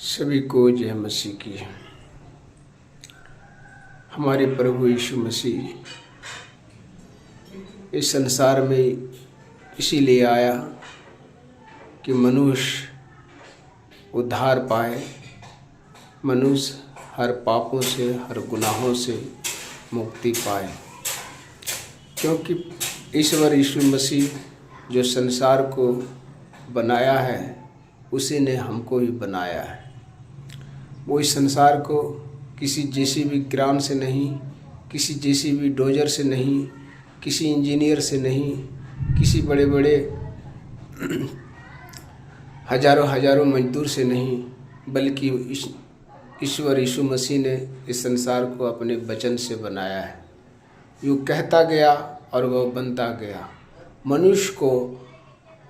सभी को जय मसीह की। हमारे प्रभु यीशु मसीह इस संसार में इसीलिए आया कि मनुष्य उद्धार पाए, मनुष्य हर पापों से, हर गुनाहों से मुक्ति पाए। क्योंकि ईश्वर यीशु मसीह जो संसार को बनाया है, उसी ने हमको भी बनाया है। वो इस संसार को किसी जेसीबी क्रान से नहीं, किसी जेसीबी डोजर से नहीं, किसी इंजीनियर से नहीं, किसी बड़े बड़े हजारों मजदूर से नहीं, बल्कि ईश्वर यीशु मसीह ने इस संसार को अपने वचन से बनाया है। यूँ कहता गया और वह बनता गया। मनुष्य को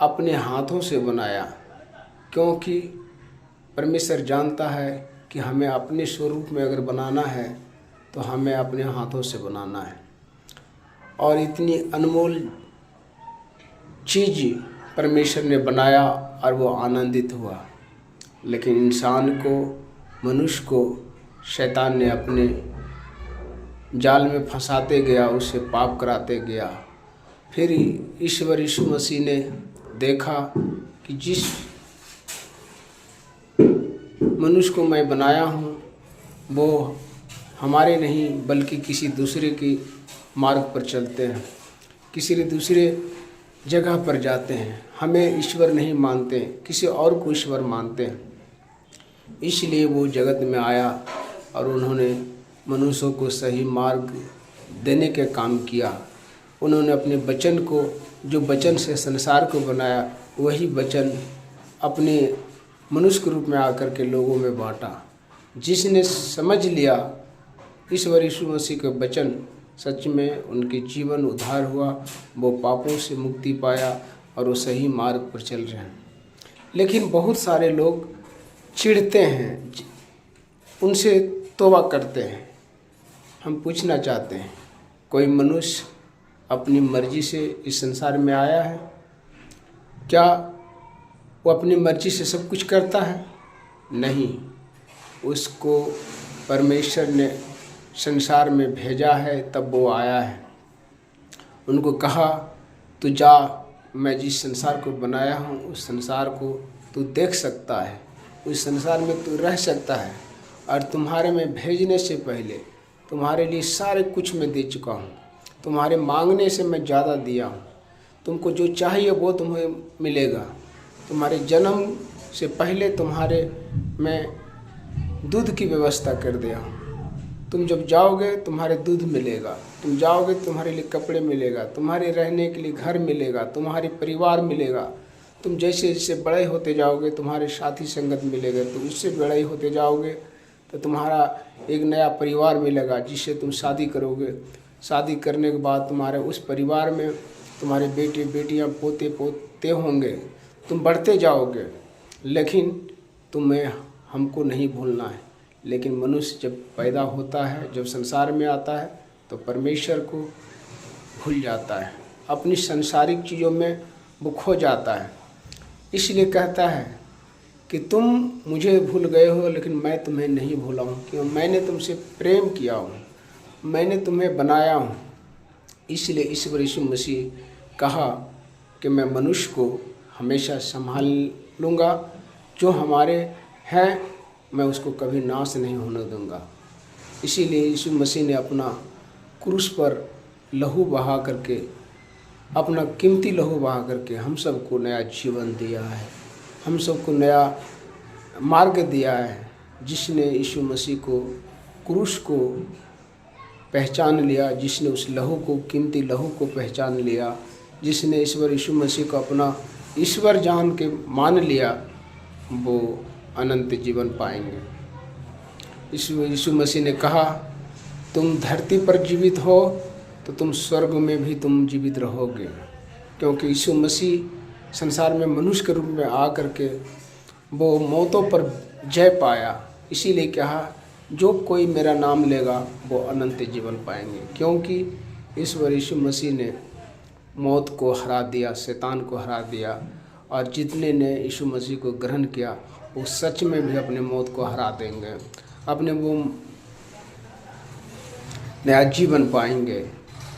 अपने हाथों से बनाया, क्योंकि परमेश्वर जानता है कि हमें अपने स्वरूप में अगर बनाना है तो हमें अपने हाथों से बनाना है। और इतनी अनमोल चीज़ परमेश्वर ने बनाया और वो आनंदित हुआ। लेकिन इंसान को, मनुष्य को शैतान ने अपने जाल में फंसाते गया, उसे पाप कराते गया। फिर ईश्वर यीशु मसीह ने देखा कि जिस मनुष्य को मैं बनाया हूँ वो हमारे नहीं बल्कि किसी दूसरे की मार्ग पर चलते हैं, किसी दूसरे जगह पर जाते हैं, हमें ईश्वर नहीं मानते, किसी और को ईश्वर मानते हैं। इसलिए वो जगत में आया और उन्होंने मनुष्यों को सही मार्ग देने के काम किया। उन्होंने अपने वचन को, जो वचन से संसार को बनाया, वही वचन अपने मनुष्य के रूप में आकर के लोगों में बांटा। जिसने समझ लिया ईश्वर यीशु मसीह के वचन, सच में उनके जीवन उद्धार हुआ, वो पापों से मुक्ति पाया और वो सही मार्ग पर चल रहे हैं। लेकिन बहुत सारे लोग चिढ़ते हैं, उनसे तौबा करते हैं। हम पूछना चाहते हैं, कोई मनुष्य अपनी मर्जी से इस संसार में आया है? क्या वो अपनी मर्जी से सब कुछ करता है? नहीं, उसको परमेश्वर ने संसार में भेजा है, तब वो आया है। उनको कहा, तू जा, मैं जिस संसार को बनाया हूँ उस संसार को तू देख सकता है, उस संसार में तू रह सकता है, और तुम्हारे में भेजने से पहले तुम्हारे लिए सारे कुछ मैं दे चुका हूँ। तुम्हारे मांगने से मैं ज़्यादा दिया हूँ। तुमको जो चाहिए वो तुम्हें मिलेगा। तुम्हारे जन्म से पहले तुम्हारे मैं दूध की व्यवस्था कर दिया हूँ। तुम जब जाओगे तुम्हारे दूध मिलेगा, तुम जाओगे तुम्हारे लिए कपड़े मिलेगा, तुम्हारे रहने के लिए घर मिलेगा, तुम्हारे परिवार मिलेगा। तुम जैसे जैसे बड़े होते जाओगे तुम्हारे साथी संगत मिलेगा, तो उससे बड़े होते जाओगे तो तुम्हारा एक नया परिवार मिलेगा, जिससे तुम शादी करोगे। शादी करने के बाद तुम्हारे उस परिवार में तुम्हारे बेटे बेटियां, पोते पोते होंगे। तुम बढ़ते जाओगे, लेकिन तुम्हें हमको नहीं भूलना है। लेकिन मनुष्य जब पैदा होता है, जब संसार में आता है, तो परमेश्वर को भूल जाता है, अपनी संसारिक चीज़ों में वो खो जाता है। इसलिए कहता है कि तुम मुझे भूल गए हो, लेकिन मैं तुम्हें नहीं भूला हूँ, क्योंकि मैंने तुमसे प्रेम किया हूँ, मैंने तुम्हें बनाया हूँ। इसलिए ईश्वर यीशु मसीह कहा कि मैं मनुष्य को हमेशा संभाल लूँगा, जो हमारे हैं मैं उसको कभी नाश नहीं होने दूँगा। इसीलिए यीशु मसीह ने अपना क्रूस पर लहू बहा करके, अपना कीमती लहू बहा करके हम सबको नया जीवन दिया है, हम सबको नया मार्ग दिया है। जिसने यीशु मसीह को, क्रूस को पहचान लिया, जिसने उस लहू को, कीमती लहू को पहचान लिया, जिसने ईश्वर यीशु मसीह को अपना ईश्वर जान के मान लिया, वो अनंत जीवन पाएंगे। यीशु मसीह ने कहा, तुम धरती पर जीवित हो तो तुम स्वर्ग में भी तुम जीवित रहोगे। क्योंकि यीशु मसीह संसार में मनुष्य के रूप में आ करके वो मौतों पर जय पाया। इसीलिए कहा, जो कोई मेरा नाम लेगा वो अनंत जीवन पाएंगे। क्योंकि ईश्वर यीशु मसीह ने मौत को हरा दिया, शैतान को हरा दिया, और जितने ने यीशु मसीह को ग्रहण किया वो सच में भी अपने मौत को हरा देंगे, अपने वो नया जीवन पाएंगे।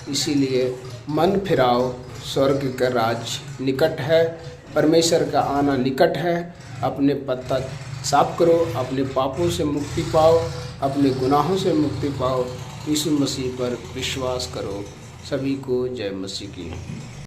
इसीलिए मन फिराओ, स्वर्ग का राज निकट है, परमेश्वर का आना निकट है। अपने पत्ता साफ करो, अपने पापों से मुक्ति पाओ, अपने गुनाहों से मुक्ति पाओ, यीशु मसीह पर विश्वास करो। सभी को जय मसीह की।